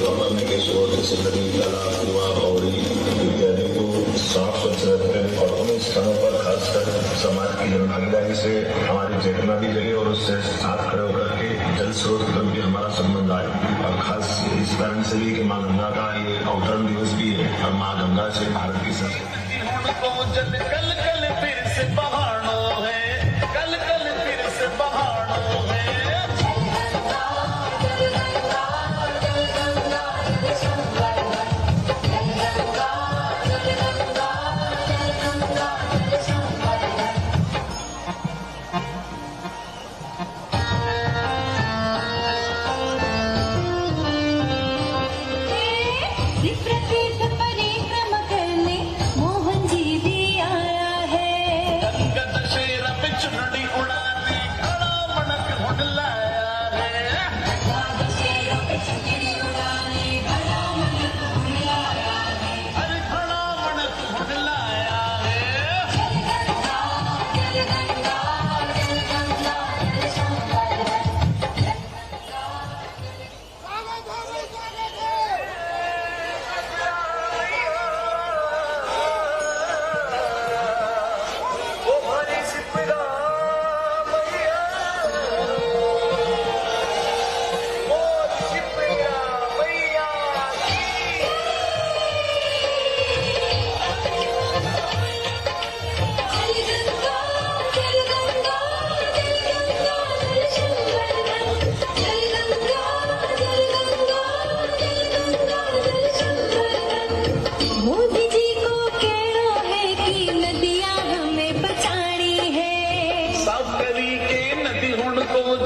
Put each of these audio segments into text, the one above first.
करने के स्रोत जैसे नदी, तालाब, कुआं, बावड़ी इत्यादि को साफ स्वच्छ रखते हैं और उन स्थानों पर खासकर समाज की जनभागीदारी से हमारी चेतना भी जगे और उससे साथ खड़े होकर के जल स्रोत तक भी हमारा संबंध आए। और खास इस कारण से भी कि माँ गंगा का ये अवतरण दिवस भी है और माँ गंगा से भारत की संस्कृति कल कल फिर से बहानो है, कल कल फिर से बहानो है।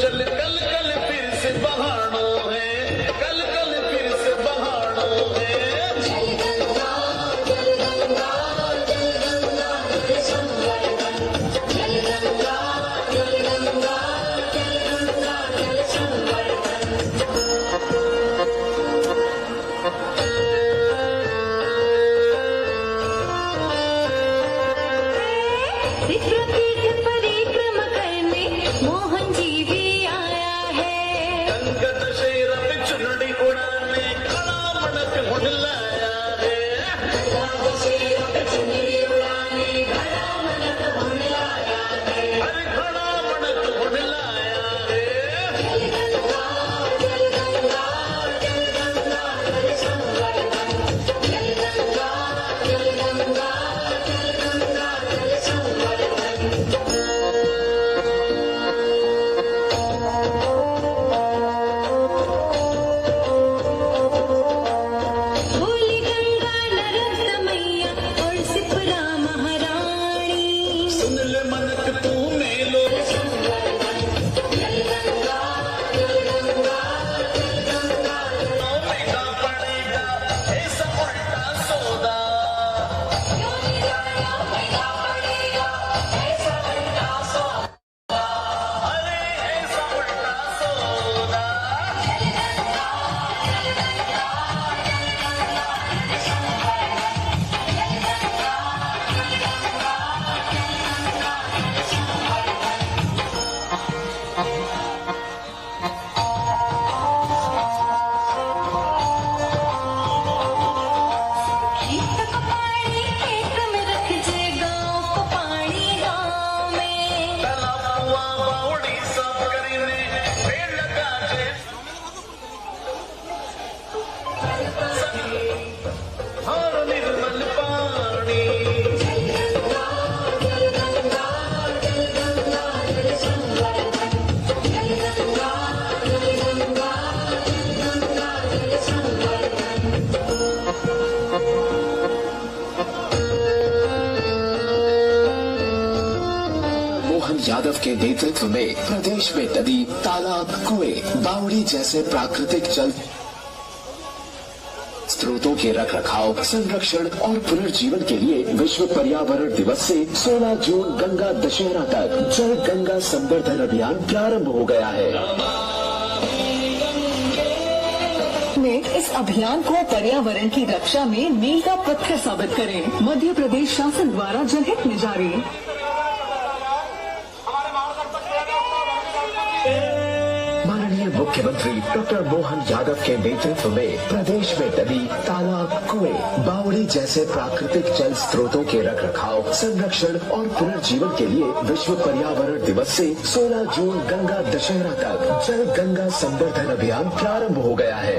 जल कल कल फिर से बहानो है, कल कल फिर से बहानो है। जल गंगा जल गंगा जल गंगा जल संवर्धन, जल गंगा जल गंगा जल गंगा जल संवर्धन। परिक्रमा करने मोहन जी भी आया है। दशहरा पे चुनड़ी उड़ाने खड़ा मणक हुंडलाया है। दशहरा पे चुनड़ी उड़ाने खड़ा मणक हुंडलाया है। अरे खड़ा मणक हुंडलाया है। जल गंगा जल गंगा जल गंगा जल संवर्धन, जल गंगा जल गंगा जल गंगा जल संवर्धन। यादव के नेतृत्व में प्रदेश में नदी, तालाब, कुएं, बावड़ी जैसे प्राकृतिक जल स्रोतों के रखरखाव, संरक्षण और पुनर्जीवन के लिए विश्व पर्यावरण दिवस से 16 जून गंगा दशहरा तक जल गंगा संवर्धन अभियान प्रारंभ हो गया है। इस अभियान को पर्यावरण की रक्षा में मील का पत्थर साबित करें। मध्य प्रदेश शासन द्वारा जनहित में जारी। माननीय मुख्यमंत्री डॉक्टर मोहन यादव के नेतृत्व में प्रदेश में नदी, तालाब, कुएं, बावड़ी जैसे प्राकृतिक जल स्रोतों के रखरखाव, संरक्षण और पुनर्जीवन के लिए विश्व पर्यावरण दिवस से 16 जून गंगा दशहरा तक जल गंगा संवर्धन अभियान प्रारंभ हो गया है।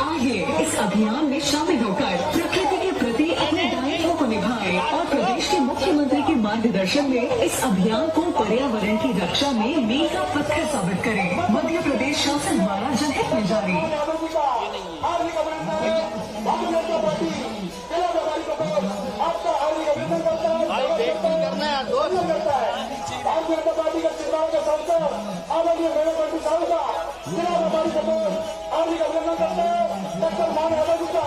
आइए इस अभियान में शामिल होकर प्रकृति के प्रति अपने दायित्वों को निभाएं और प्रदेश के मुख्यमंत्री के मार्गदर्शन में इस अभियान को पर्यावरण की रक्षा में मील का पत्थर साबित करें। मध्य प्रदेश शासन द्वारा जनहित में जारी। भारतीय जनता पार्टी का चुनाव का सांसद आदरणीय मेरे साहब का जिला व्यापारी सपोर्ट हार्दिक अभिनंदन करते हैं। डॉक्टर मान यादव जी का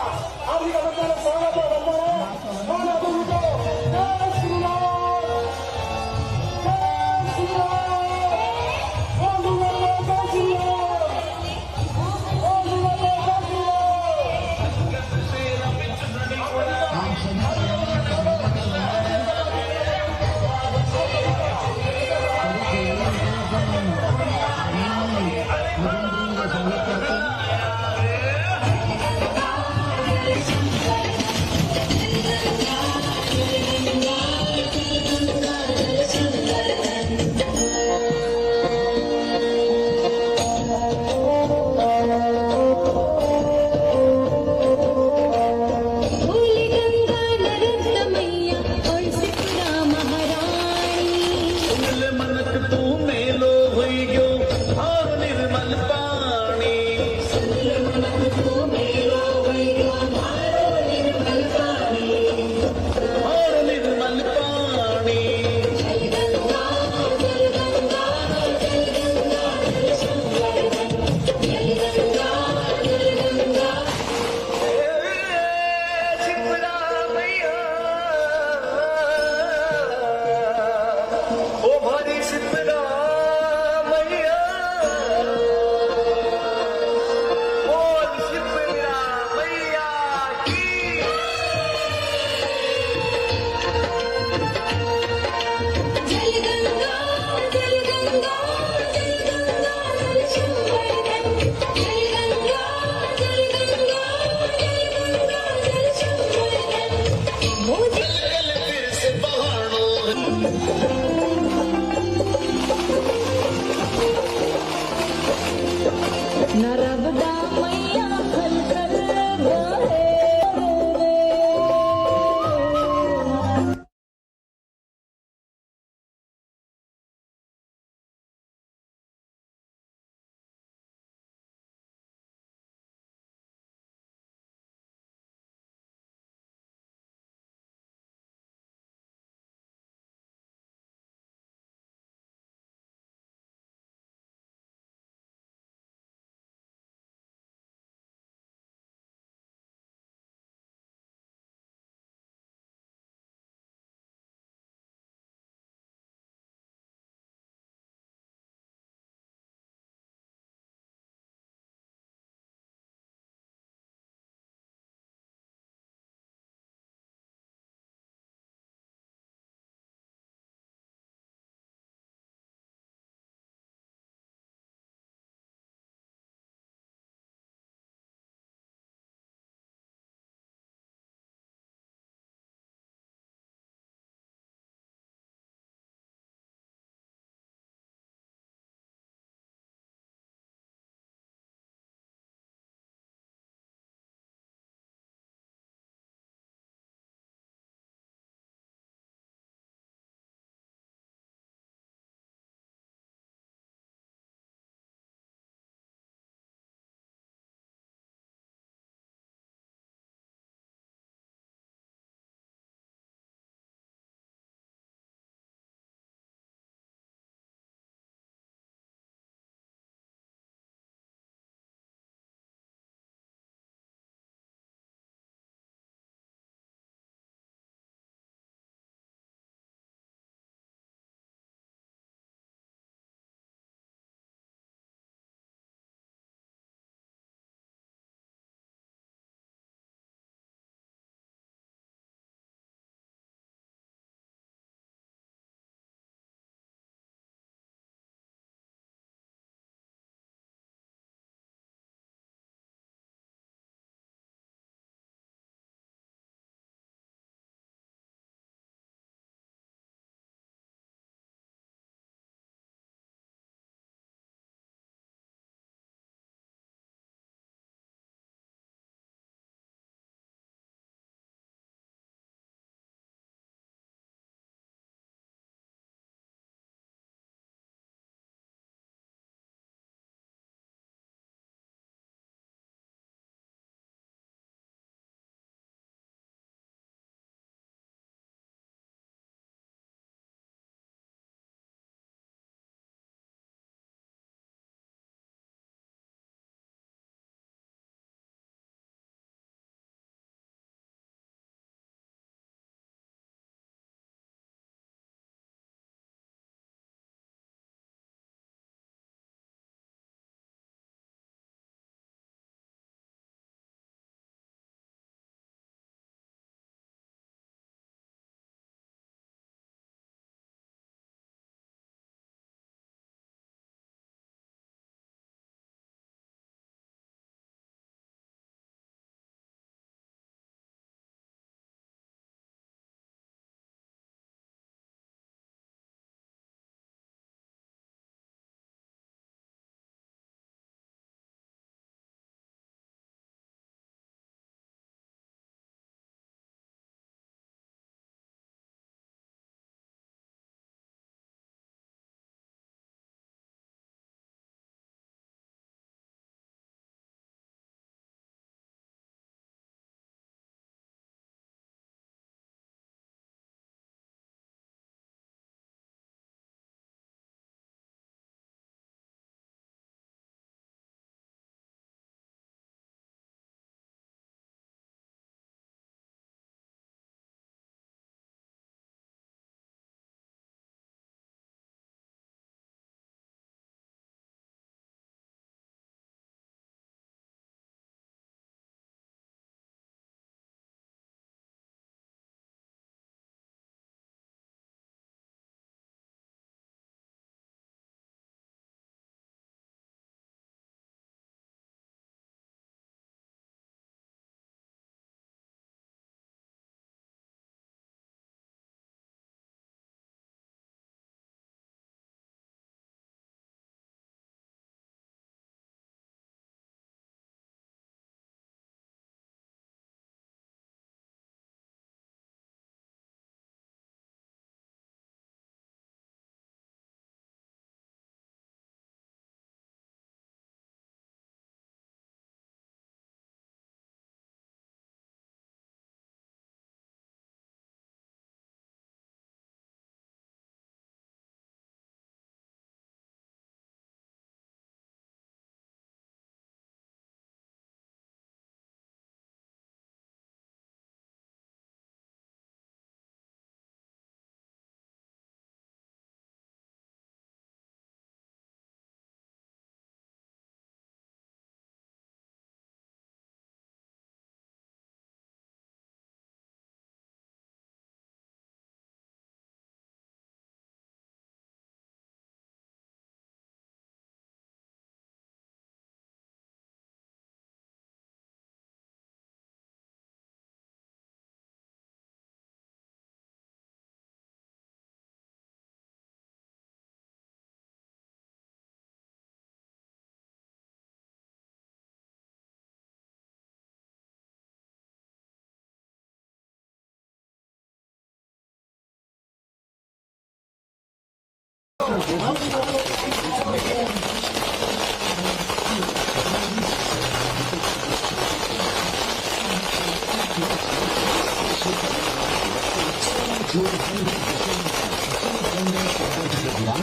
हार्दिक अभिनंदन स्वागत है। मान यादव जी को जय श्री राम, जय श्री राम, जय श्री राम, जय श्री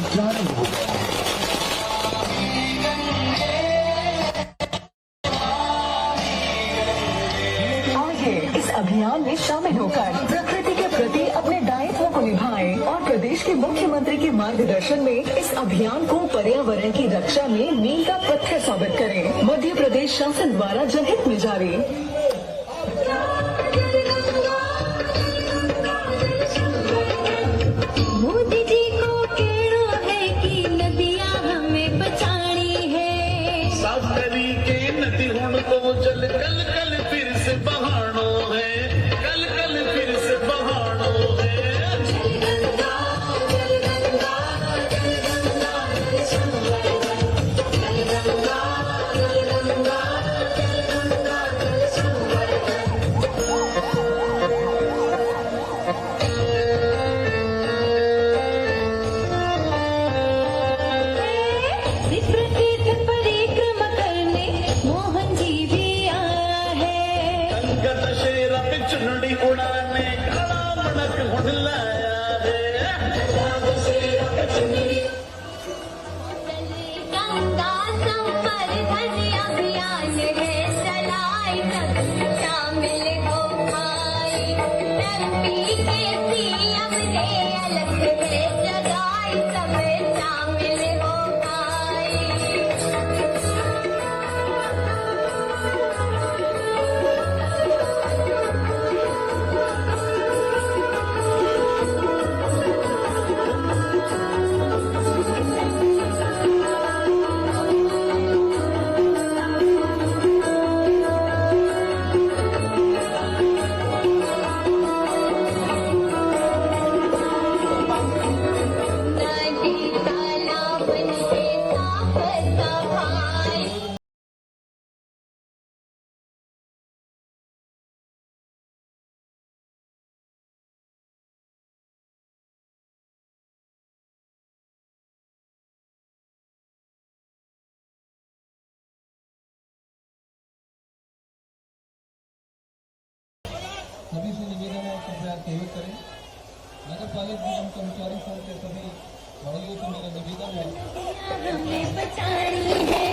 प्रारंभ हो गया है। आइए इस अभियान में शामिल होकर प्रकृति के प्रति अपने दायित्वों को निभाएं और प्रदेश के मुख्यमंत्री के मार्गदर्शन में इस अभियान को पर्यावरण की रक्षा में मील का पत्थर साबित करें। मध्य प्रदेश शासन द्वारा जनहित में जारी। मोदी जी को कहना है कि नदियाँ हमें बचानी है। साफ करी के नदी हुण को जल कल कल फिर से बहानो है, कल कल फिर से बहानो है। विप्रतीत परिक्रमा करने मोहन जी भी आया है। गंगा दशहरा पे चुनड़ी उड़ाने खड़ा मणक हुण लाया है। गंगा संवर्धन अभियान है चलाई, सब शामिल हो भाई। एमपी के सीएम ने अलग है जगाई, सब शामिल हो भाई। नदी तालाब से साफ सफाई। सभी से निवेदन है कृपया सहयोग करें। नगर पालिका निगम कर्मचारी संघ के सभी भाइयों से मेरा निवेदन है हमें बचानी है।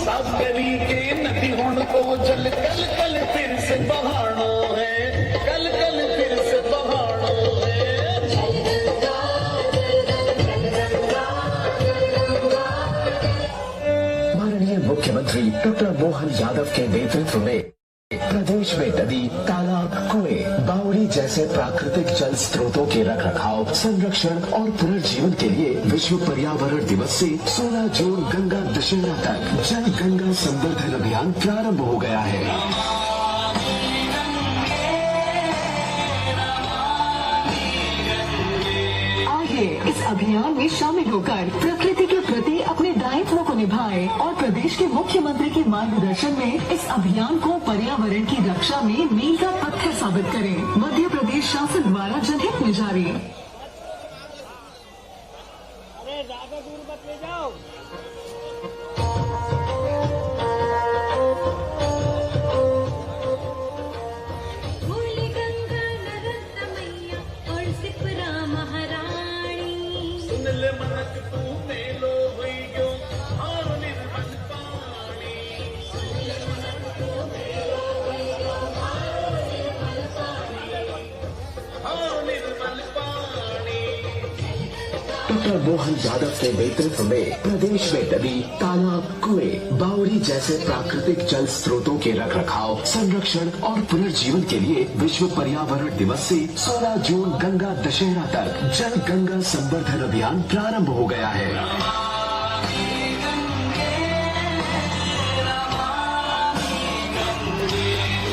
साफ करी के नदी हुण को जल कल कल फिर से बहानो है, कल कल फिर से बहानो है। माननीय मुख्यमंत्री डॉक्टर मोहन यादव के नेतृत्व में प्रदेश में नदी, तालाब, कुएं, बावड़ी जैसे प्राकृतिक जल स्रोतों के रखरखाव, संरक्षण और पुनर्जीवन के लिए विश्व पर्यावरण दिवस से 16 जून गंगा दशहरा तक जल गंगा संवर्धन अभियान प्रारंभ हो गया है। आइए इस अभियान में शामिल होकर प्रकृति के प्रति अपने दायित्वों को निभाएं और प्रदेश के मुख्यमंत्री के मार्गदर्शन में इस अभियान को पर्यावरण की रक्षा में मील का पत्थर साबित करें। मध्य प्रदेश शासन द्वारा जनहित में जारी। भूल गंगा नरत मैया और सिपरा महारानी। सुन ले मनक तू मेलो भइयो और निर्मल पानी। और निर्मल पानी। डॉक्टर मोहन यादव के नेतृत्व में प्रदेश में नदी, तालाब, कुएं, बावड़ी जैसे प्राकृतिक जल स्रोतों के रखरखाव, संरक्षण और पुनर्जीवन के लिए विश्व पर्यावरण दिवस से 16 जून गंगा दशहरा तक जल गंगा संवर्धन अभियान प्रारंभ हो गया है।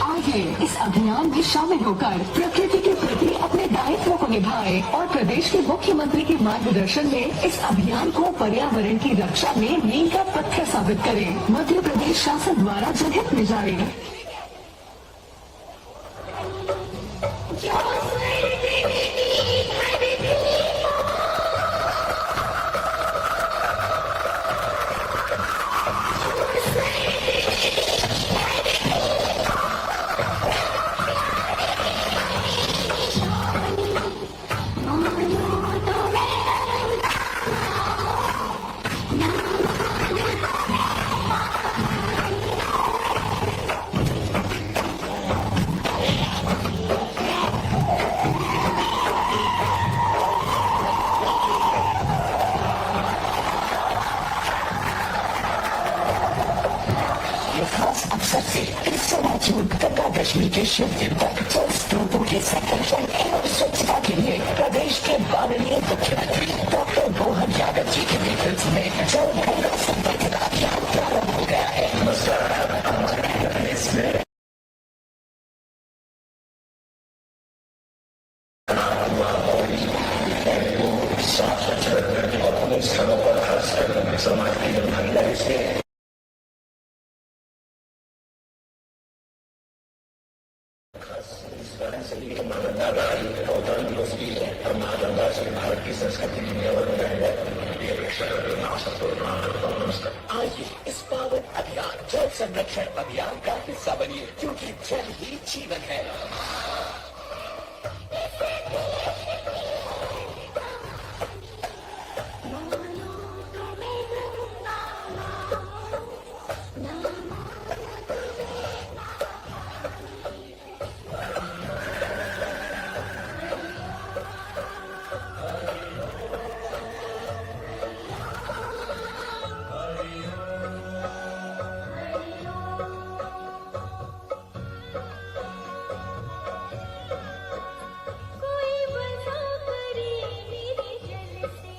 आइए इस अभियान में शामिल होकर प्रकृति के प्रति अपने दायित्वों को निभाएं और प्रदेश के मुख्यमंत्री के मार्गदर्शन में इस अभियान को पर्यावरण की रक्षा में मील का पत्थर साबित करें। मध्य प्रदेश शासन द्वारा जनहित में जारी। अवसर से 16 जून गंगा दशमी के शुभ दिन तक जल स्रोतों के संरक्षण एवं स्वच्छता के लिए प्रदेश के माननीय मुख्यमंत्री डॉक्टर मोहन यादव जी के नेतृत्व में जल गंगा संपर्क अभियान प्रारंभ हो गया है। इसमें साफ स्वच्छ रखने और अपने स्थानों पर खासकर समाज की जनभागीदारी से अवतरण दिवस भी है और माँ गंगा से भारत की संस्कृति की नियमन बनाया नमस्कार। आइए इस पावन अभियान जल संरक्षण अभियान का हिस्सा बनिए, क्योंकि जल ही जीवन है। कोई वजह करे मेरे जल से,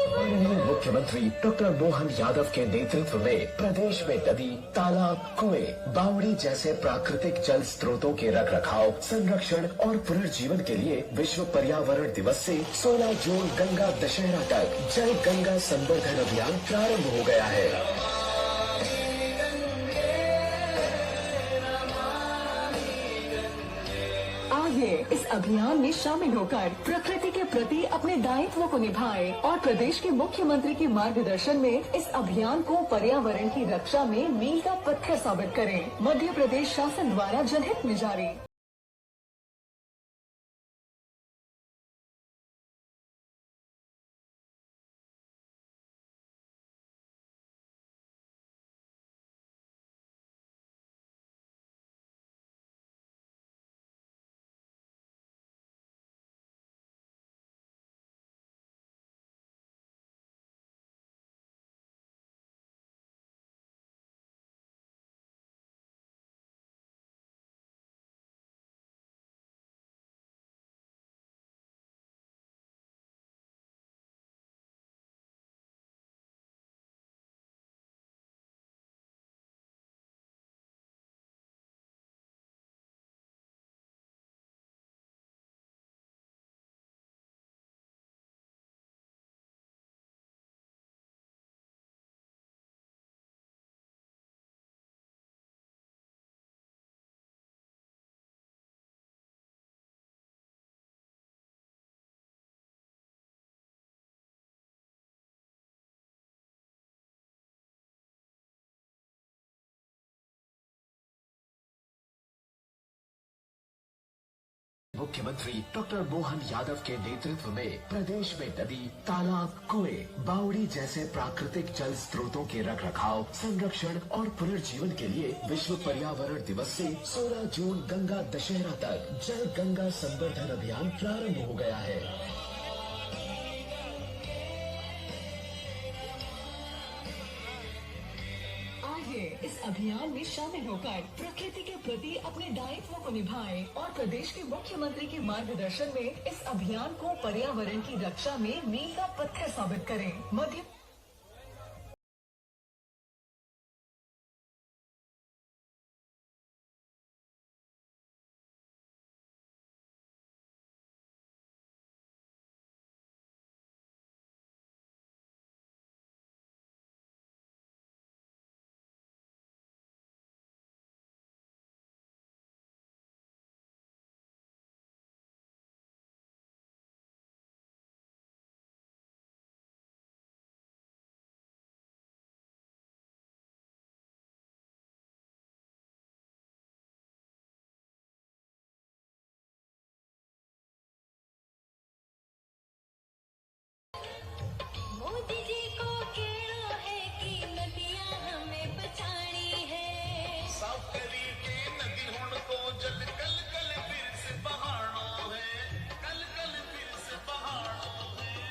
माननीय मुख्यमंत्री डॉक्टर मोहन यादव के नेतृत्व में प्रदेश में नदी, तालाब, कुएं, बावड़ी जैसे प्राकृतिक जल स्रोतों के रख रखाव, संरक्षण और पुनर्जीवन के लिए विश्व पर्यावरण दिवस से 16 जून गंगा दशहरा तक जल गंगा संवर्धन अभियान प्रारंभ हो गया है। आइए इस अभियान में शामिल होकर प्रकृति के प्रति अपने दायित्व को निभाएं और प्रदेश के मुख्यमंत्री के मार्गदर्शन में इस अभियान को पर्यावरण की रक्षा में मील का पत्थर साबित करें। मध्य प्रदेश शासन द्वारा जनहित में जारी। मुख्यमंत्री डॉक्टर मोहन यादव के नेतृत्व में प्रदेश में नदी, तालाब, कुएं, बावड़ी जैसे प्राकृतिक जल स्रोतों के रख रखाव, संरक्षण और पुनर्जीवन के लिए विश्व पर्यावरण दिवस से 16 जून गंगा दशहरा तक जल गंगा संवर्धन अभियान प्रारंभ हो गया है। इस अभियान में शामिल होकर प्रकृति के प्रति अपने दायित्व को निभाएं और प्रदेश के मुख्यमंत्री के मार्गदर्शन में इस अभियान को पर्यावरण की रक्षा में मील का पत्थर साबित करें। मध्य मोदी जी को कहना है कि नदियां हमें बचानी है। साफ करी के नदी हुण को जल कल कल फिर से बहाना है, कल कल फिर से बहाना है।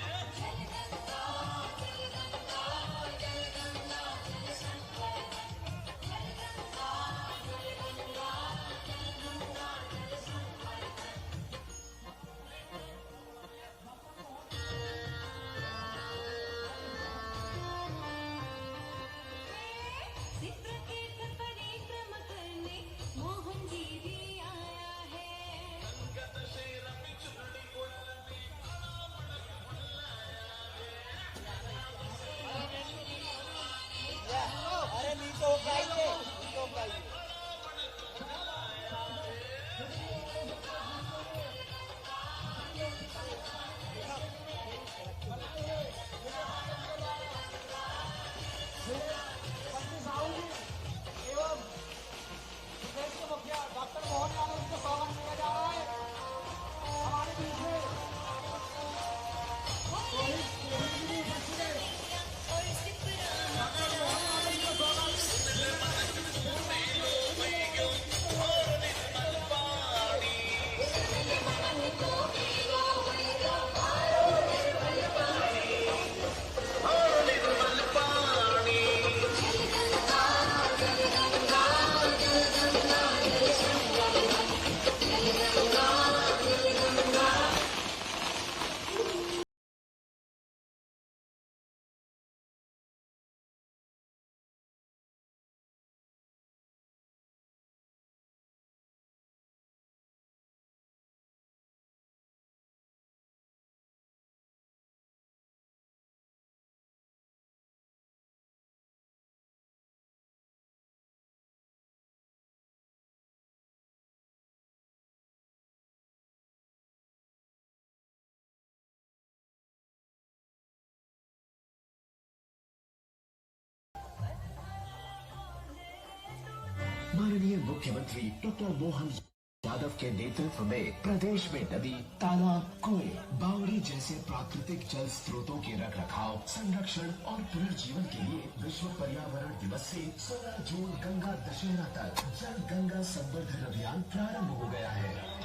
माननीय मुख्यमंत्री डॉक्टर मोहन यादव के नेतृत्व में प्रदेश में नदी, तालाब, कुएं, बावड़ी जैसे प्राकृतिक जल स्रोतों के रख रखाव, संरक्षण और पुनर्जीवन के लिए विश्व पर्यावरण दिवस से 16 जून गंगा दशहरा तक जल गंगा संवर्धन अभियान प्रारंभ हो गया है।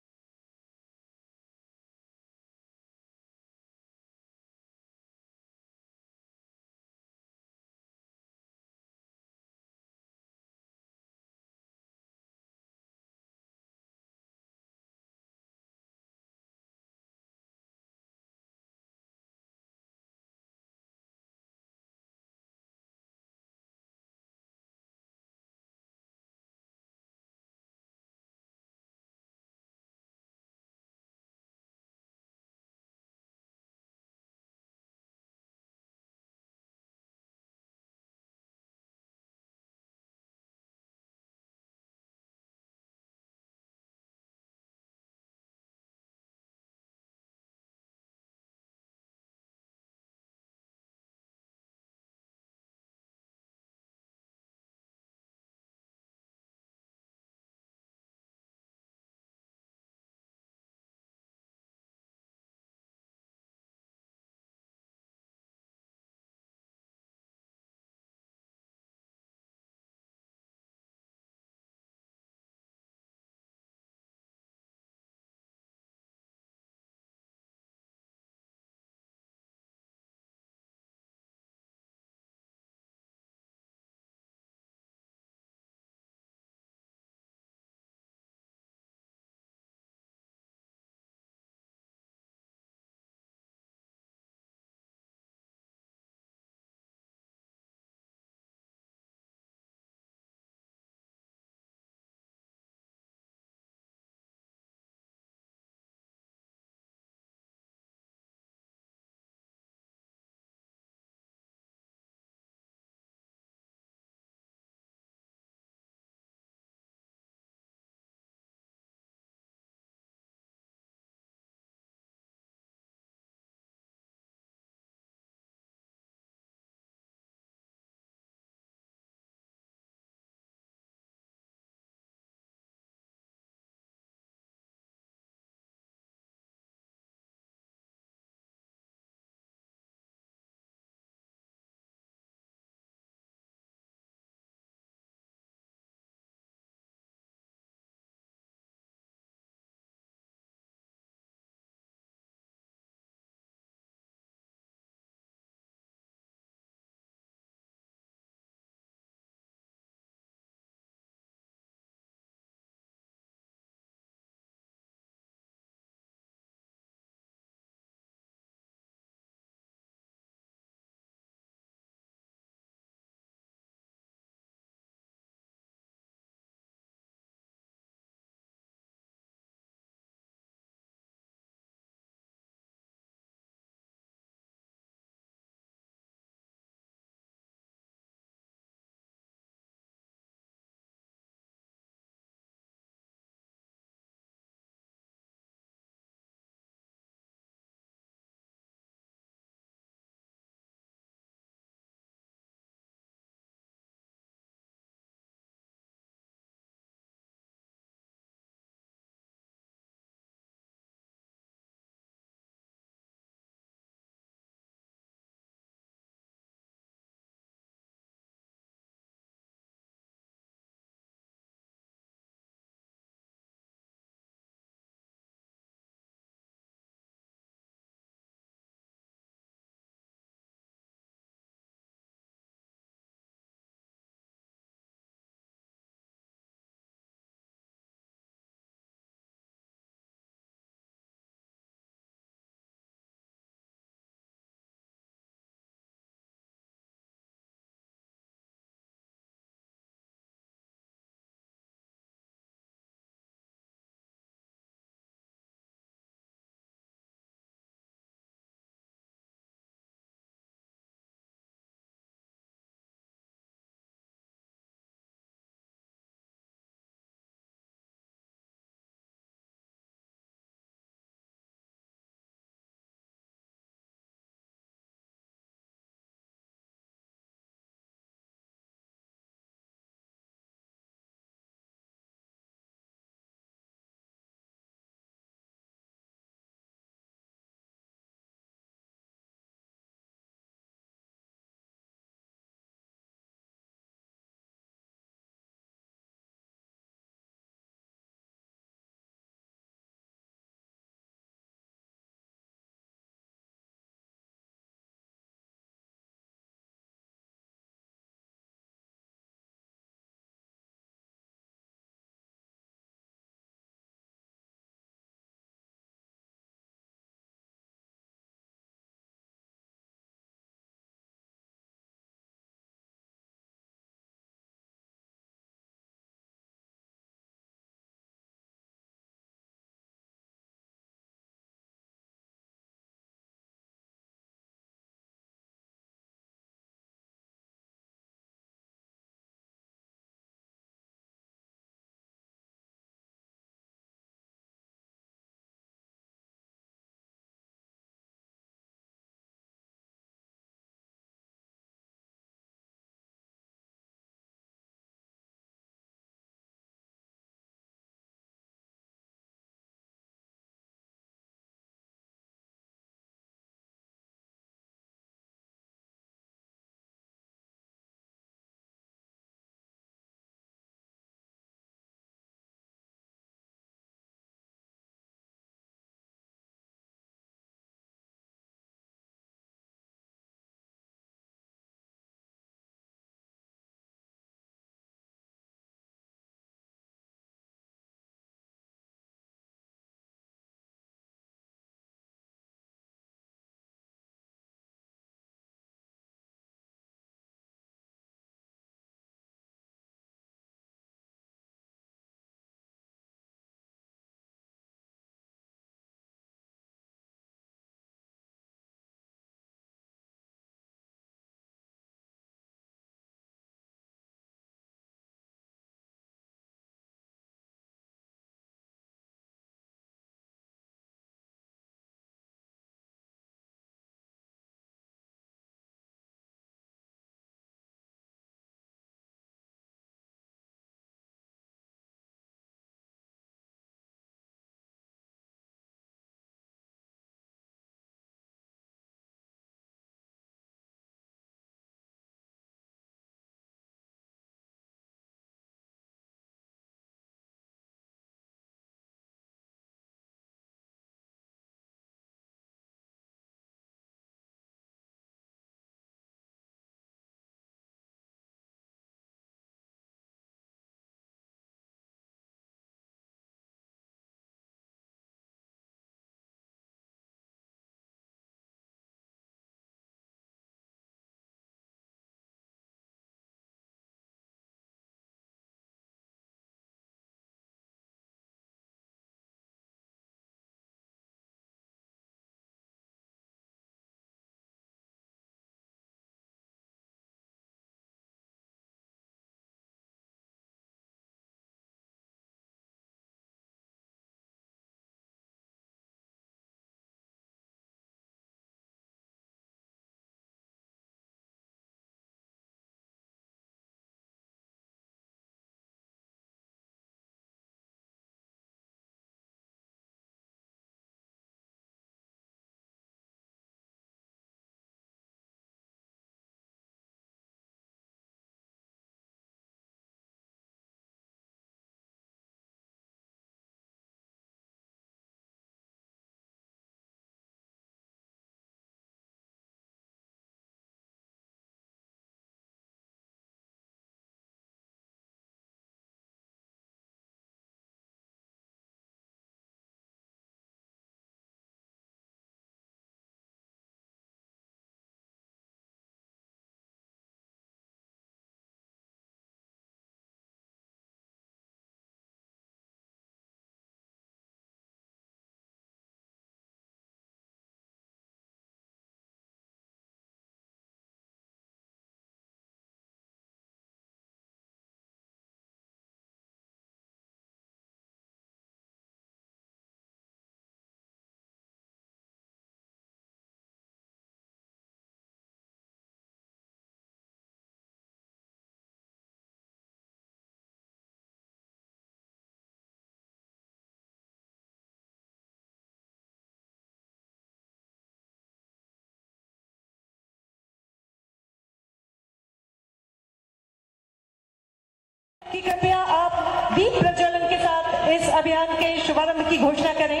कि कृपया आप दीप प्रज्वलन के साथ इस अभियान के शुभारंभ की घोषणा करें।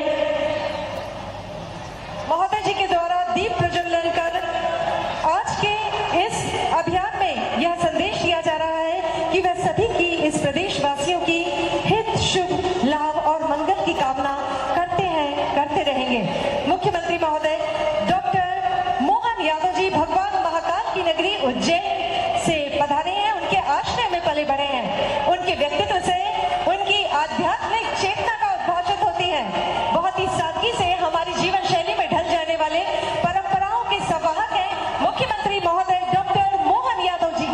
महोदय जी के द्वारा दीप प्रज्वलन कर आज के इस अभियान में यह संदेश दिया जा रहा है कि वह सभी की, इस प्रदेश वासियों की हित, शुभ लाभ और मंगल की कामना करते हैं, करते रहेंगे। मुख्यमंत्री महोदय डॉक्टर मोहन यादव जी भगवान महाकाल की नगरी उज्जैन से पधारे हैं। उनके आश्रय में पले बढ़े हैं। उनके व्यक्तित्व से उनकी आध्यात्मिक चेतना का उद्भाषित होती है। बहुत ही सादगी से हमारी जीवन शैली में ढल जाने वाले परंपराओं के संवाहक हैं मुख्यमंत्री महोदय डॉक्टर मोहन यादव जी।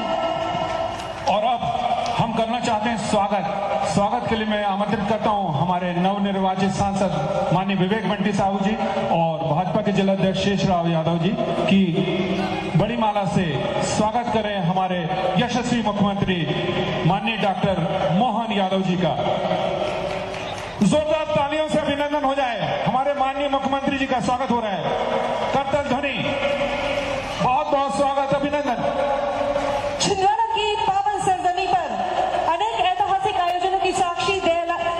और अब हम करना चाहते हैं स्वागत के लिए मैं आमंत्रित करता हूं हमारे नवनिर्वाचित सांसद माननीय विवेक बंटी साहू जी और भाजपा के जिलाध्यक्ष शेषराव यादव जी की बड़ी माला से स्वागत करें हमारे यशस्वी मुख्यमंत्री माननीय डॉक्टर मोहन यादव जी का। जोरदार तालियों से अभिनंदन हो जाए। हमारे माननीय मुख्यमंत्री जी का स्वागत हो रहा है। करतल ध्वनि, बहुत बहुत स्वागत, अभिनंदन। छिंदवाड़ा की पावन सरजमी पर अनेक ऐतिहासिक आयोजनों की साक्षी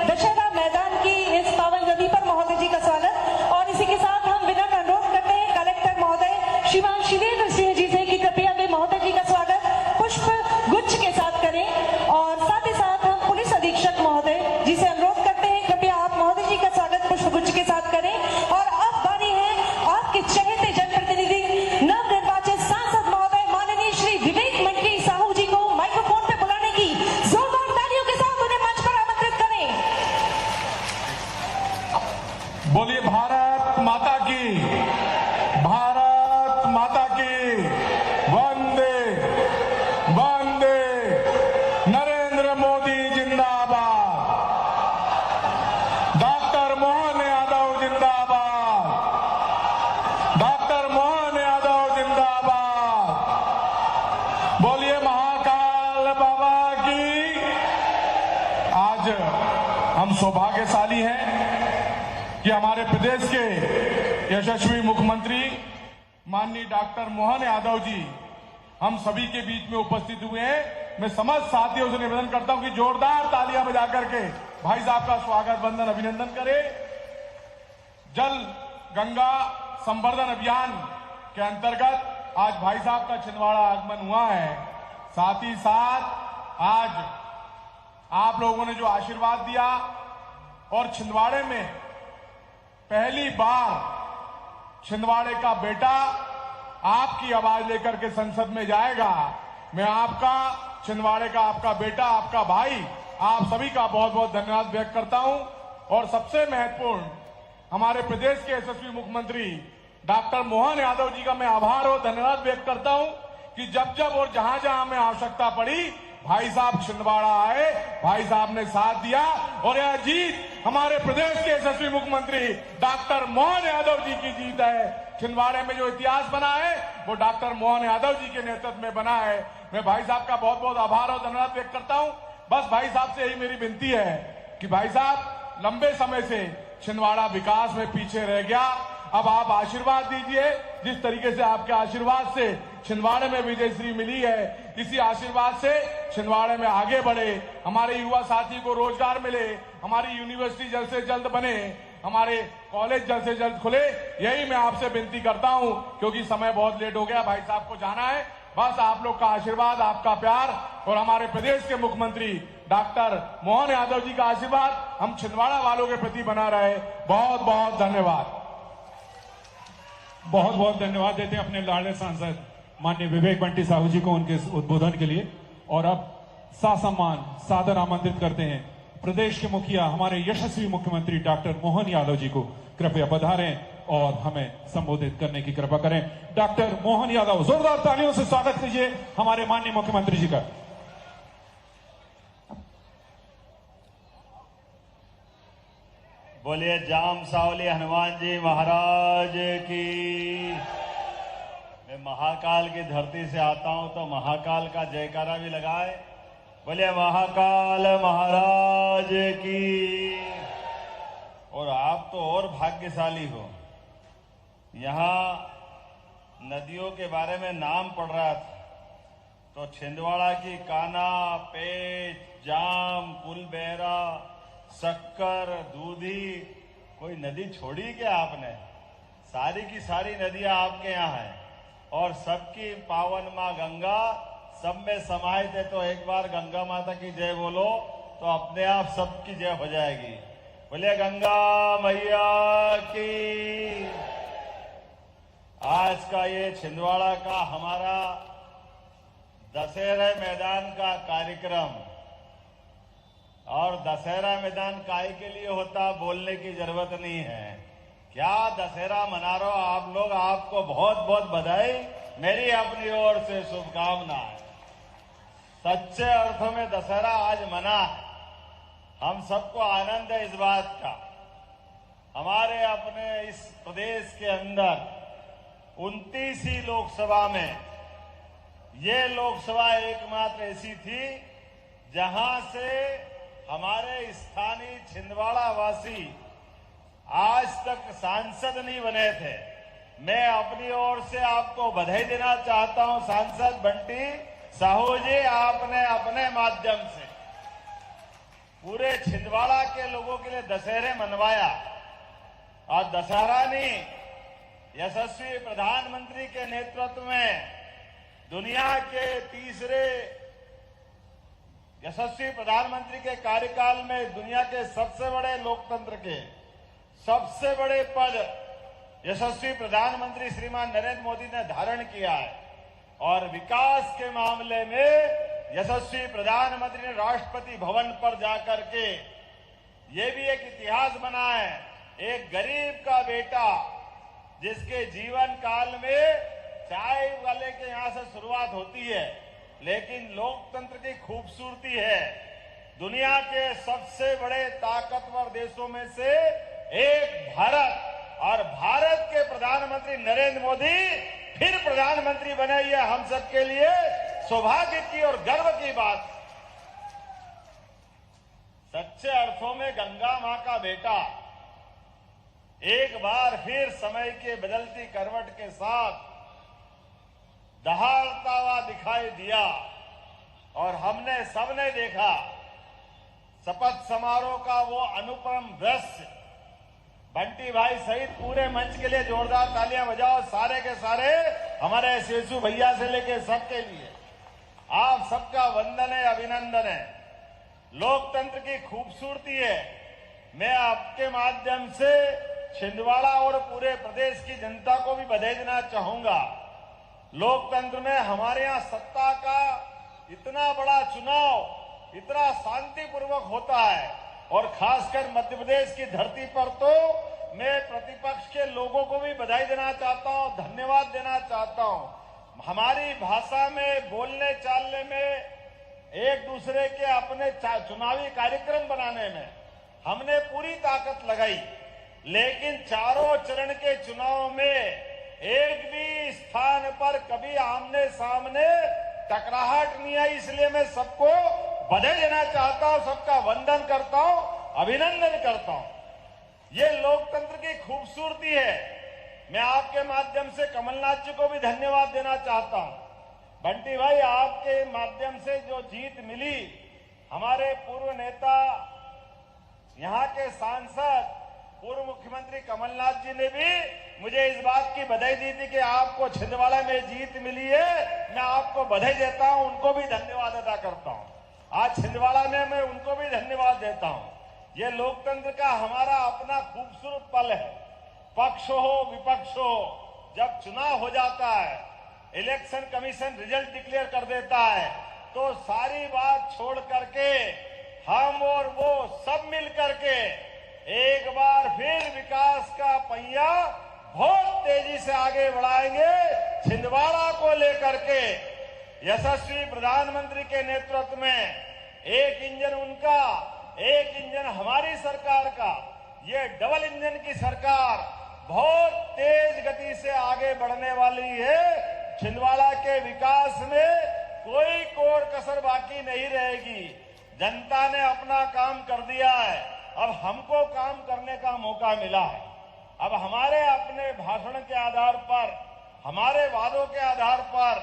दशहरा मैदान की इस पावन जमी पर महोदय जी का स्वागत। और इसी के साथ हम विनम्र अनुरोध करते हैं कलेक्टर महोदय श्रीमान शिवेंद्र सिंह जी से कि कृपया वे महोदय जी का स्वागत पुष्प गुच्छ के साथ करें। और साथ ही साथ हम पुलिस अधीक्षक महोदय जी से अनुरोध करते हैं कृपया आप महोदय जी का स्वागत पुष्प गुच्छ के साथ करें। और अब बारी है आपके चहेते जनप्रतिनिधि नवनिर्वाचित सांसद महोदय माननीय श्री विवेक बंटी साहू जी को माइक्रोफोन पे बुलाने की जोरदार तालियों के साथ उन्हें मंच पर आमंत्रित करें। बोलिए भारत माता की, भारत माता की, वंदे वंदे, नरेंद्र मोदी जिंदाबाद, डॉक्टर मोहन यादव जिंदाबाद, डॉक्टर मोहन यादव जिंदाबाद, बोलिए महाकाल बाबा की। आज हम सौभाग्यशाली हैं कि हमारे प्रदेश के यशस्वी मुख्यमंत्री माननीय डॉक्टर मोहन यादव जी हम सभी के बीच में उपस्थित हुए हैं। मैं समस्त साथियों से निवेदन करता हूं कि जोरदार तालियां बजा करके भाई साहब का स्वागत वंदन अभिनंदन करें। जल गंगा संवर्धन अभियान के अंतर्गत आज भाई साहब का छिंदवाड़ा आगमन हुआ है। साथ ही साथ आज आप लोगों ने जो आशीर्वाद दिया और छिंदवाड़े में पहली बार छिंदवाड़े का बेटा आपकी आवाज लेकर के संसद में जाएगा। मैं आपका, छिंदवाड़े का आपका बेटा, आपका भाई, आप सभी का बहुत बहुत धन्यवाद व्यक्त करता हूं। और सबसे महत्वपूर्ण, हमारे प्रदेश के यशस्वी मुख्यमंत्री डॉक्टर मोहन यादव जी का मैं आभार और धन्यवाद व्यक्त करता हूं कि जब जब और जहां जहां हमें आवश्यकता पड़ी भाई साहब छिंदवाड़ा आए, भाई साहब ने साथ दिया। और यह जीत हमारे प्रदेश के यशस्वी मुख्यमंत्री डॉक्टर मोहन यादव जी की जीत है। छिंदवाड़े में जो इतिहास बना है वो डॉक्टर मोहन यादव जी के नेतृत्व में बना है। मैं भाई साहब का बहुत बहुत आभार और धन्यवाद व्यक्त करता हूं। बस भाई साहब से यही मेरी विनती है कि भाई साहब, लंबे समय से छिंदवाड़ा विकास में पीछे रह गया। अब आप आशीर्वाद दीजिए। जिस तरीके से आपके आशीर्वाद से छिंदवाड़े में विजयश्री मिली है, इसी आशीर्वाद से छिंदवाड़े में आगे बढ़े, हमारे युवा साथी को रोजगार मिले, हमारी यूनिवर्सिटी जल्द से जल्द बने, हमारे कॉलेज जल्द से जल्द खुले। यही मैं आपसे विनती करता हूं क्योंकि समय बहुत लेट हो गया, भाई साहब को जाना है। बस आप लोग का आशीर्वाद, आपका प्यार और हमारे प्रदेश के मुख्यमंत्री डॉक्टर मोहन यादव जी का आशीर्वाद हम छिंदवाड़ा वालों के प्रति बना रहे। बहुत बहुत धन्यवाद। बहुत बहुत धन्यवाद देते हैं अपने लाडले सांसद माननीय विवेक बंटी साहू जी को उनके उद्बोधन के लिए। और अब ससम्मान सादर आमंत्रित करते हैं प्रदेश के मुखिया हमारे यशस्वी मुख्यमंत्री डॉक्टर मोहन यादव जी को। कृपया पधारें और हमें संबोधित करने की कृपा करें। डॉक्टर मोहन यादव, जोरदार तालियों से स्वागत कीजिए हमारे माननीय मुख्यमंत्री जी का। बोलिए जाम सावली हनुमान जी महाराज की। मैं महाकाल की धरती से आता हूं तो महाकाल का जयकारा भी लगाए। बोलिए महाकाल महाराज की। और आप तो और भाग्यशाली हो। यहाँ नदियों के बारे में नाम पढ़ रहा था तो छिंदवाड़ा की काना, पेच, जाम, कुलबेहरा, शक्कर, दूधी, कोई नदी छोड़ी क्या आपने? सारी की सारी नदियां आपके यहाँ हैं और सबकी पावन माँ गंगा सब में समाहित है। तो एक बार गंगा माता की जय बोलो तो अपने आप सबकी जय हो जाएगी। बोलिए गंगा मैया की। आज का ये छिंदवाड़ा का हमारा दशहरा मैदान का कार्यक्रम, और दशहरा मैदान काय के लिए होता बोलने की जरूरत नहीं है। क्या दशहरा मना रहे हो आप लोग, आपको बहुत बहुत बधाई, मेरी अपनी ओर से शुभकामनाएं। सच्चे अर्थों में दशहरा आज मना है, हम सबको आनंद है इस बात का। हमारे अपने इस प्रदेश के अंदर 29वीं लोकसभा में ये लोकसभा एकमात्र ऐसी थी जहां से हमारे स्थानीय छिंदवाड़ा वासी आज तक सांसद नहीं बने थे। मैं अपनी ओर से आपको बधाई देना चाहता हूं सांसद बंटी साहू जी, आपने अपने माध्यम से पूरे छिंदवाड़ा के लोगों के लिए दशहरे मनवाया। और दशहरा नहीं, यशस्वी प्रधानमंत्री के नेतृत्व में दुनिया के तीसरे यशस्वी प्रधानमंत्री के कार्यकाल में दुनिया के सबसे बड़े लोकतंत्र के सबसे बड़े पद यशस्वी प्रधानमंत्री श्रीमान नरेंद्र मोदी ने धारण किया है। और विकास के मामले में यशस्वी प्रधानमंत्री ने राष्ट्रपति भवन पर जाकर के ये भी एक इतिहास बना है। एक गरीब का बेटा जिसके जीवन काल में चाय वाले के यहां से शुरुआत होती है, लेकिन लोकतंत्र की खूबसूरती है दुनिया के सबसे बड़े ताकतवर देशों में से एक भारत, और भारत के प्रधानमंत्री नरेंद्र मोदी फिर प्रधानमंत्री बने, ये हम सबके लिए सौभाग्य की और गर्व की बात। सच्चे अर्थों में गंगा मां का बेटा एक बार फिर समय के बदलती करवट के साथ दहाड़ता हुआ दिखाई दिया और हमने सबने देखा शपथ समारोह का वो अनुपम दृश्य। बंटी भाई सहित पूरे मंच के लिए जोरदार तालियां बजाओ, सारे के सारे हमारे शेषु भैया से लेके सबके लिए आप सबका वंदन है, अभिनंदन है। लोकतंत्र की खूबसूरती है। मैं आपके माध्यम से छिंदवाड़ा और पूरे प्रदेश की जनता को भी बधाई देना चाहूंगा। लोकतंत्र में हमारे यहाँ सत्ता का इतना बड़ा चुनाव इतना शांतिपूर्वक होता है, और खासकर मध्य प्रदेश की धरती पर तो मैं प्रतिपक्ष के लोगों को भी बधाई देना चाहता हूं, धन्यवाद देना चाहता हूं। हमारी भाषा में बोलने चालने में एक दूसरे के अपने चुनावी कार्यक्रम बनाने में हमने पूरी ताकत लगाई, लेकिन चारों चरण के चुनाव में एक भी स्थान पर कभी आमने सामने टकराहट नहीं आई। इसलिए मैं सबको बधाई देना चाहता हूं, सबका वंदन करता हूं, अभिनंदन करता हूं। ये लोकतंत्र की खूबसूरती है। मैं आपके माध्यम से कमलनाथ जी को भी धन्यवाद देना चाहता हूं। बंटी भाई, आपके माध्यम से जो जीत मिली, हमारे पूर्व नेता यहां के सांसद पूर्व मुख्यमंत्री कमलनाथ जी ने भी मुझे इस बात की बधाई दी थी कि आपको छिंदवाड़ा में जीत मिली है। मैं आपको बधाई देता हूं, उनको भी धन्यवाद अदा करता हूं। आज छिंदवाड़ा में मैं उनको भी धन्यवाद देता हूं। ये लोकतंत्र का हमारा अपना खूबसूरत पल है। पक्ष हो विपक्ष हो, जब चुनाव हो जाता है, इलेक्शन कमीशन रिजल्ट डिक्लेयर कर देता है, तो सारी बात छोड़ करके हम और वो सब मिल करके एक बार फिर विकास का पहिया बहुत तेजी से आगे बढ़ाएंगे। छिंदवाड़ा को लेकर के यशस्वी प्रधानमंत्री के नेतृत्व में एक इंजन उनका, एक इंजन हमारी सरकार का, ये डबल इंजन की सरकार बहुत तेज गति से आगे बढ़ने वाली है। छिंदवाड़ा के विकास में कोई कोर कसर बाकी नहीं रहेगी। जनता ने अपना काम कर दिया है, अब हमको काम करने का मौका मिला है। अब हमारे अपने भाषण के आधार पर, हमारे वादों के आधार पर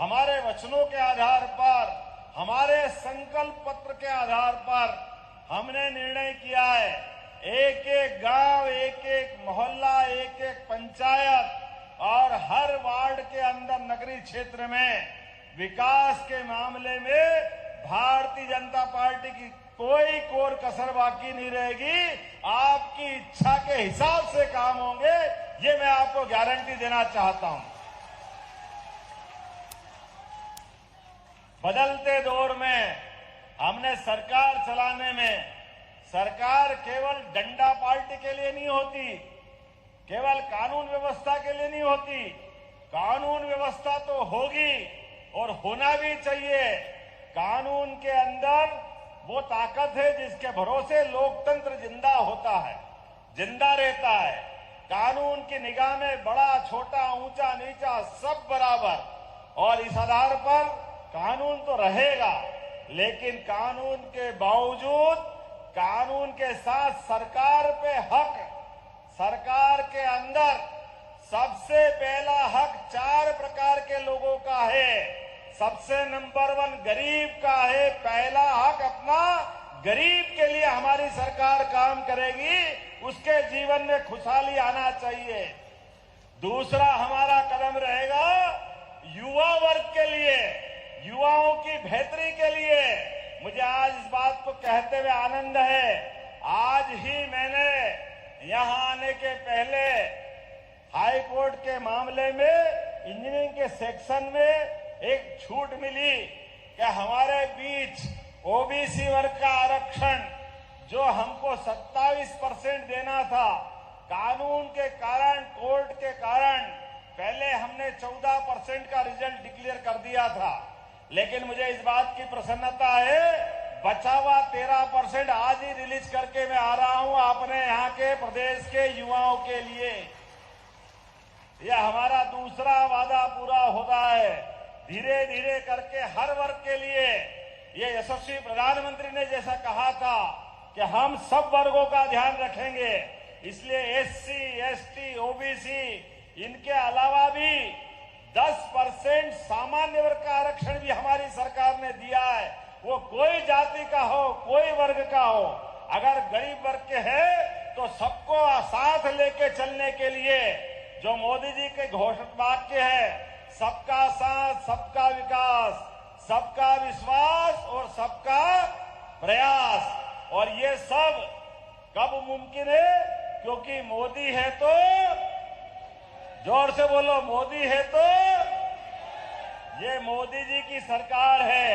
हमारे वचनों के आधार पर, हमारे संकल्प पत्र के आधार पर हमने निर्णय किया है, एक एक गांव, एक एक मोहल्ला, एक एक पंचायत और हर वार्ड के अंदर नगरीय क्षेत्र में विकास के मामले में भारतीय जनता पार्टी की कोई कोर कसर बाकी नहीं रहेगी। आपकी इच्छा के हिसाब से काम होंगे, ये मैं आपको गारंटी देना चाहता हूं। बदलते दौर में हमने सरकार चलाने में, सरकार केवल डंडा पार्टी के लिए नहीं होती, केवल कानून व्यवस्था के लिए नहीं होती। कानून व्यवस्था तो होगी और होना भी चाहिए। कानून के अंदर वो ताकत है जिसके भरोसे लोकतंत्र जिंदा होता है, जिंदा रहता है। कानून की निगाह में बड़ा छोटा, ऊंचा नीचा सब बराबर, और इस आधार पर कानून तो रहेगा, लेकिन कानून के बावजूद कानून के साथ सरकार पे हक, सरकार के अंदर सबसे पहला हक 4 प्रकार के लोगों का है। सबसे नंबर 1 गरीब का है। पहला हक अपना गरीब के लिए हमारी सरकार काम करेगी, उसके जीवन में खुशहाली आना चाहिए। दूसरा हमारा कदम रहेगा युवा वर्ग के लिए, युवाओं की बेहतरी के लिए। मुझे आज इस बात को कहते हुए आनंद है, आज ही मैंने यहां आने के पहले हाई कोर्ट के मामले में इंजीनियरिंग के सेक्शन में एक छूट मिली कि हमारे बीच ओबीसी वर्ग का आरक्षण जो हमको 27% देना था, कानून के कारण, कोर्ट के कारण पहले हमने 14% का रिजल्ट डिक्लेयर कर दिया था, लेकिन मुझे इस बात की प्रसन्नता है, बचा हुआ 13% आज ही रिलीज करके मैं आ रहा हूं अपने यहां के प्रदेश के युवाओं के लिए। यह हमारा दूसरा वादा पूरा होता है। धीरे धीरे करके हर वर्ग के लिए, ये यशस्वी प्रधानमंत्री ने जैसा कहा था कि हम सब वर्गों का ध्यान रखेंगे, इसलिए एससी, एसटी, ओबीसी, इनके अलावा भी 10% सामान्य वर्ग का आरक्षण भी हमारी सरकार ने दिया है। वो कोई जाति का हो, कोई वर्ग का हो, अगर गरीब वर्ग के है तो सबको साथ लेके चलने के लिए जो मोदी जी के घोषित वाक्य है, सबका साथ, सबका विकास, सबका विश्वास और सबका प्रयास, और ये सब कब मुमकिन है? क्योंकि मोदी है तो, जोर से बोलो, मोदी है तो, ये मोदी जी की सरकार है,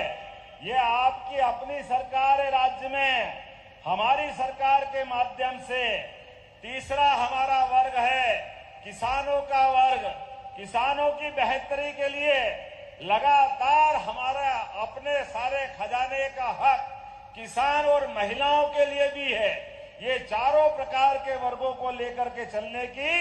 ये आपकी अपनी सरकार है राज्य में। हमारी सरकार के माध्यम से तीसरा हमारा वर्ग है किसानों का वर्ग। किसानों की बेहतरी के लिए लगातार हमारा अपने सारे खजाने का हक किसान और महिलाओं के लिए भी है। ये चारों प्रकार के वर्गों को लेकर के चलने की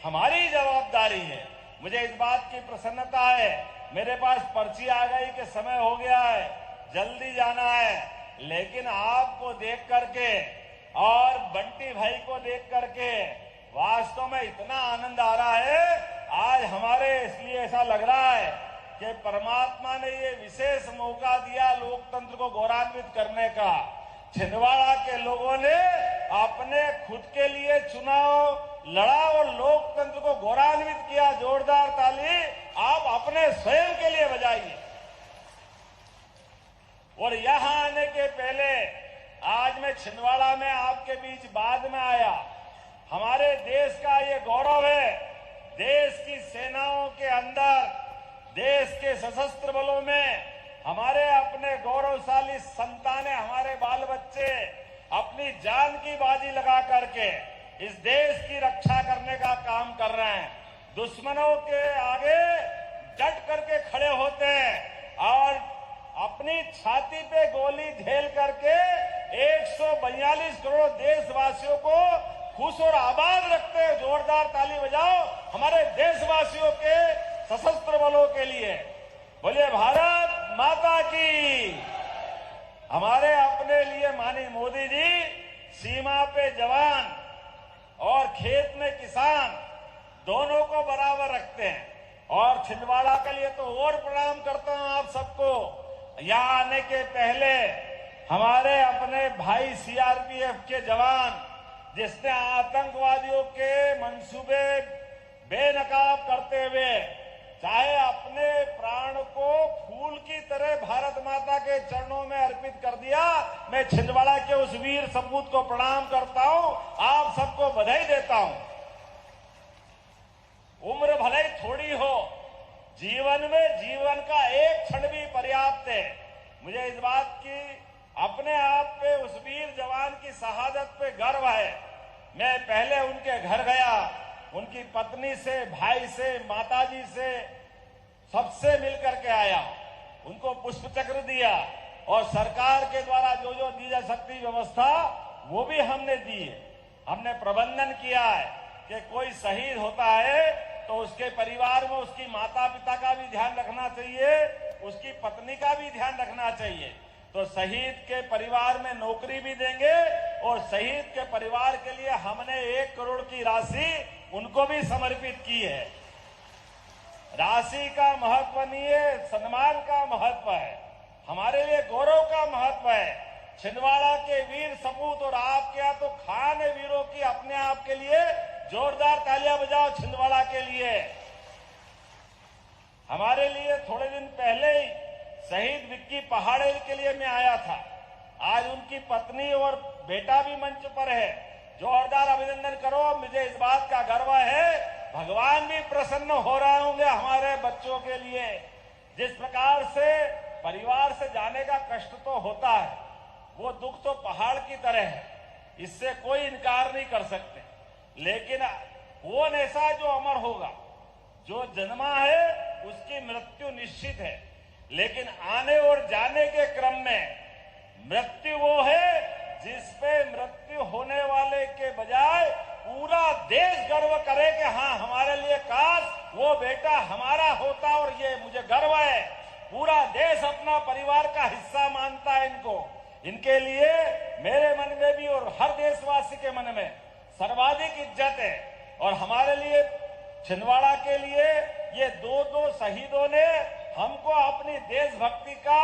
हमारी जवाबदारी है। मुझे इस बात की प्रसन्नता है, मेरे पास पर्ची आ गई कि समय हो गया है, जल्दी जाना है, लेकिन आपको देख करके और बंटी भाई को देख करके वास्तव में इतना आनंद आ रहा है। आज हमारे इसलिए ऐसा लग रहा है कि परमात्मा ने ये विशेष मौका दिया लोकतंत्र को गौरवान्वित करने का। छिंदवाड़ा के लोगों ने अपने खुद के लिए चुनाव लड़ा और लोकतंत्र को गौरवान्वित किया। जोरदार ताली आप अपने स्वयं के लिए बजाइए। और यहां आने के पहले आज मैं छिंदवाड़ा में आपके बीच बाद में आया। हमारे देश का ये गौरव है, देश की सेनाओं के अंदर, देश के सशस्त्र बलों में हमारे अपने गौरवशाली संतानें, हमारे बाल बच्चे अपनी जान की बाजी लगा करके इस देश की रक्षा करने का काम कर रहे हैं। दुश्मनों के आगे डट करके खड़े होते हैं और अपनी छाती पे गोली झेल करके 142 करोड़ देशवासियों को खुश और आबाद रखते हैं। जोरदार ताली बजाओ हमारे देशवासियों के सशस्त्र बलों के लिए। बोलिए भारत माता की। हमारे अपने लिए माननीय मोदी जी सीमा पे जवान और खेत में किसान दोनों को बराबर रखते हैं, और छिंदवाड़ा के लिए तो और प्रणाम करते यहाँ आने के पहले हमारे अपने भाई सीआरपीएफ के जवान, जिसने आतंकवादियों के मंसूबे बेनकाब करते हुए चाहे अपने प्राण को फूल की तरह भारत माता के चरणों में अर्पित कर दिया। मैं छिंदवाड़ा के उस वीर सपूत को प्रणाम करता हूं, आप सबको बधाई देता हूं। उम्र भले ही थोड़ी हो, जीवन में जीवन का एक क्षण भी पर्याप्त है। मुझे इस बात की अपने आप पे उस वीर जवान की शहादत पे गर्व है। मैं पहले उनके घर गया, उनकी पत्नी से, भाई से, माताजी से, सबसे मिलकर के आया, उनको पुष्प चक्र दिया और सरकार के द्वारा जो जो दी जा सकती व्यवस्था वो भी हमने दी है। हमने प्रबंधन किया है कि कोई शहीद होता है तो उसके परिवार में उसकी माता पिता का भी ध्यान रखना चाहिए, उसकी पत्नी का भी ध्यान रखना चाहिए। तो शहीद के परिवार में नौकरी भी देंगे और शहीद के परिवार के लिए हमने 1 करोड़ की राशि उनको भी समर्पित की है। राशि का महत्व नहीं है, सम्मान का महत्व है, हमारे लिए गौरव का महत्व है। छिंदवाड़ा के वीर सपूत और आपके यहाँ तो खान वीरों की अपने आप के लिए जोरदार तालियां बजाओ छिंदवाड़ा के लिए। हमारे लिए थोड़े दिन पहले ही शहीद विक्की पहाड़े के लिए मैं आया था। आज उनकी पत्नी और बेटा भी मंच पर है, जोरदार अभिनंदन करो। मुझे इस बात का गर्व है, भगवान भी प्रसन्न हो रहे होंगे हमारे बच्चों के लिए। जिस प्रकार से परिवार से जाने का कष्ट तो होता है, वो दुख तो पहाड़ की तरह है, इससे कोई इनकार नहीं कर सकते। लेकिन वो ऐसा जो अमर होगा, जो जन्मा है उसकी मृत्यु निश्चित है, लेकिन आने और जाने के क्रम में मृत्यु वो है जिस पे मृत्यु होने वाले के बजाय पूरा देश गर्व करे कि हाँ, हमारे लिए काश वो बेटा हमारा होता और ये मुझे गर्व है। पूरा देश अपना परिवार का हिस्सा मानता है इनको। इनके लिए मेरे मन में भी और हर देशवासी के मन में सर्वाधिक इज्जत है। और हमारे लिए छिंदवाड़ा के लिए ये दो शहीदों ने हमको अपनी देशभक्ति का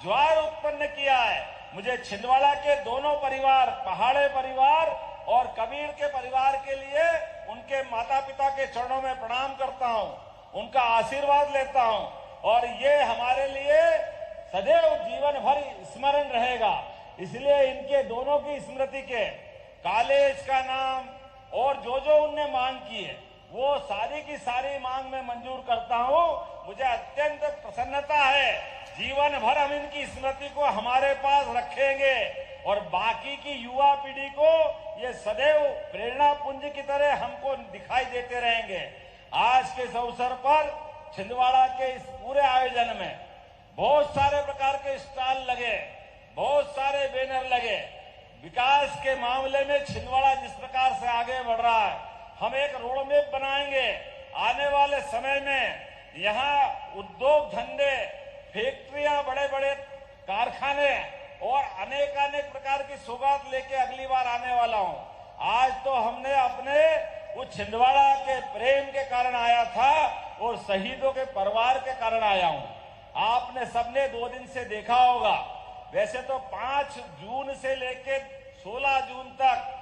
ज्वार उत्पन्न किया है। मुझे छिंदवाड़ा के दोनों परिवार, पहाड़े परिवार और कबीर के परिवार के लिए उनके माता पिता के चरणों में प्रणाम करता हूं, उनका आशीर्वाद लेता हूं और ये हमारे लिए सदैव जीवन भर स्मरण रहेगा। इसलिए इनके दोनों की स्मृति के कॉलेज का नाम और जो जो उनने मांग की है वो सारी की सारी मांग में मंजूर करता हूं। मुझे अत्यंत प्रसन्नता है, जीवन भर हम इनकी स्मृति को हमारे पास रखेंगे और बाकी की युवा पीढ़ी को ये सदैव प्रेरणा पुंज की तरह हमको दिखाई देते रहेंगे। आज के इस अवसर पर छिंदवाड़ा के इस पूरे आयोजन में बहुत सारे प्रकार के स्टॉल लगे, बहुत सारे बैनर लगे। विकास के मामले में छिंदवाड़ा जिस प्रकार से आगे बढ़ रहा है, हम एक रोड मैप बनाएंगे। आने वाले समय में यहाँ उद्योग धंधे, फैक्ट्रियां, बड़े बड़े कारखाने और अनेक प्रकार की सौगात लेके अगली बार आने वाला हूं। आज तो हमने अपने उस छिंदवाड़ा के प्रेम के कारण आया था और शहीदों के परिवार के कारण आया हूं। आपने सबने 2 दिन से देखा होगा, वैसे तो 5 जून से लेकर 16 जून तक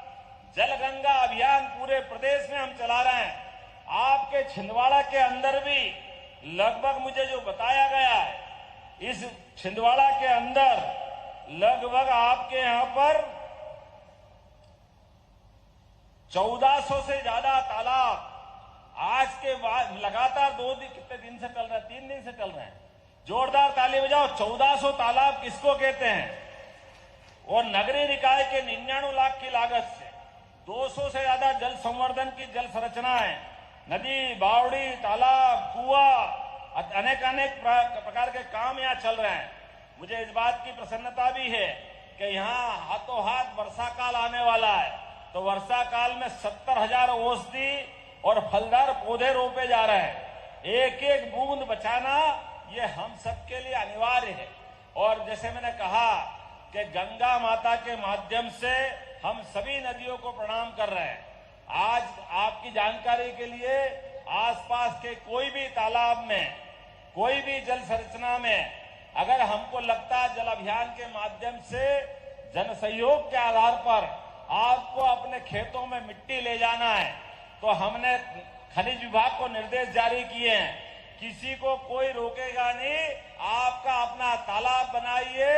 जल गंगा अभियान पूरे प्रदेश में हम चला रहे हैं। आपके छिंदवाड़ा के अंदर भी लगभग मुझे जो बताया गया है, इस छिंदवाड़ा के अंदर लगभग आपके यहां पर 1400 से ज्यादा तालाब आज के बाद लगातार 2 दिन, कितने दिन से चल रहे हैं, 3 दिन से चल रहे हैं। जोरदार ताली बजाओ। 1400 तालाब किसको कहते हैं? और नगरीय निकाय के 99 लाख की लागत से 200 से ज्यादा जल संवर्धन की जल संरचनाएं, नदी, बावड़ी, तालाब, कुआं, अनेक प्रकार के काम यहाँ चल रहे हैं। मुझे इस बात की प्रसन्नता भी है कि यहाँ हाथों हाथ वर्षा काल आने वाला है, तो वर्षा काल में 70,000 औषधि और फलदार पौधे रोपे जा रहे हैं। एक एक बूंद बचाना ये हम सबके लिए अनिवार्य है। और जैसे मैंने कहा कि गंगा माता के माध्यम से हम सभी नदियों को प्रणाम कर रहे हैं। आज आपकी जानकारी के लिए आसपास के कोई भी तालाब में, कोई भी जल संरचना में अगर हमको लगता है जल अभियान के माध्यम से जन सहयोग के आधार पर आपको अपने खेतों में मिट्टी ले जाना है, तो हमने खनिज विभाग को निर्देश जारी किए हैं। किसी को कोई रोकेगा नहीं। आपका अपना तालाब बनाइए,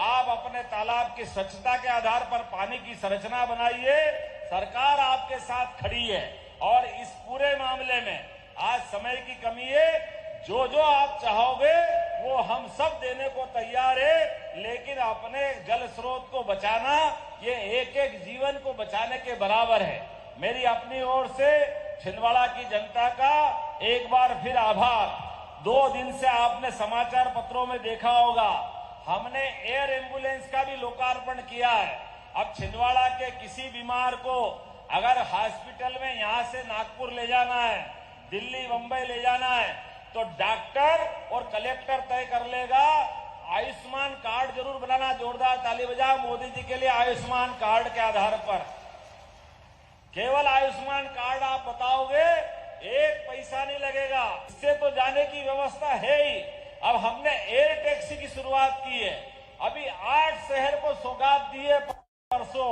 आप अपने तालाब की स्वच्छता के आधार पर पानी की संरचना बनाइए। सरकार आपके साथ खड़ी है और इस पूरे मामले में आज समय की कमी है। जो जो आप चाहोगे वो हम सब देने को तैयार है, लेकिन अपने जल स्रोत को बचाना ये एक एक जीवन को बचाने के बराबर है। मेरी अपनी ओर से छिंदवाड़ा की जनता का एक बार फिर आभार। 2 दिन से आपने समाचार पत्रों में देखा होगा, हमने एयर एम्बुलेंस का भी लोकार्पण किया है। अब छिंदवाड़ा के किसी बीमार को अगर हॉस्पिटल में यहां से नागपुर ले जाना है, दिल्ली बंबई ले जाना है, तो डॉक्टर और कलेक्टर तय कर लेगा। आयुष्मान कार्ड जरूर बनाना, जोरदार ताली बजाओ मोदी जी के लिए। आयुष्मान कार्ड के आधार पर, केवल आयुष्मान कार्ड आप बताओगे, 1 पैसा नहीं लगेगा। इससे तो जाने की व्यवस्था है ही। अब हमने एयर टैक्सी की शुरुआत की है। अभी 8 शहर को सौगात दी है परसों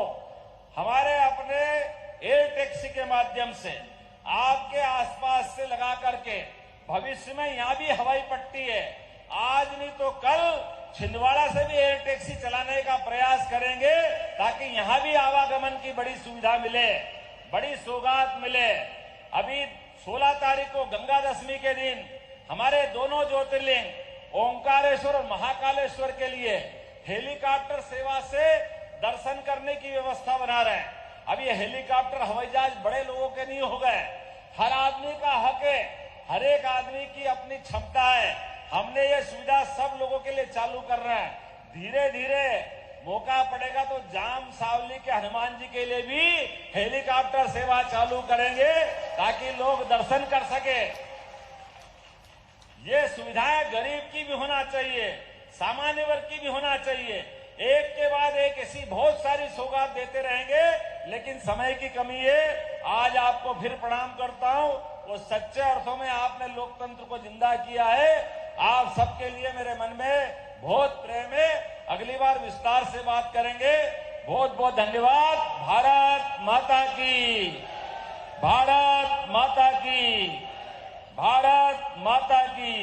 हमारे अपने एयर टैक्सी के माध्यम से। आपके आसपास से लगा करके भविष्य में यहां भी हवाई पट्टी है। आज नहीं तो कल छिंदवाड़ा से भी एयर टैक्सी चलाने का प्रयास करेंगे, ताकि यहां भी आवागमन की बड़ी सुविधा मिले, बड़ी सौगात मिले। अभी 16 तारीख को गंगा दशमी के दिन हमारे दोनों ज्योतिर्लिंग ओंकारेश्वर और महाकालेश्वर के लिए हेलीकॉप्टर सेवा से दर्शन करने की व्यवस्था बना रहे हैं। अब ये हेलीकॉप्टर हवाई जहाज बड़े लोगों के नहीं हो गए, हर आदमी का हक है, हर एक आदमी की अपनी क्षमता है। हमने ये सुविधा सब लोगों के लिए चालू कर रहे हैं। धीरे धीरे मौका पड़ेगा तो जाम सावली के हनुमान जी के लिए भी हेलीकॉप्टर सेवा चालू करेंगे, ताकि लोग दर्शन कर सके। ये सुविधाएं गरीब की भी होना चाहिए, सामान्य वर्ग की भी होना चाहिए। एक के बाद एक ऐसी बहुत सारी सौगात देते रहेंगे, लेकिन समय की कमी है। आज आपको फिर प्रणाम करता हूं। वो सच्चे अर्थों में आपने लोकतंत्र को जिंदा किया है। आप सबके लिए मेरे मन में बहुत प्रेम है। अगली बार विस्तार से बात करेंगे। बहुत बहुत धन्यवाद। भारत माता की, भारत माता की, भारत माता की।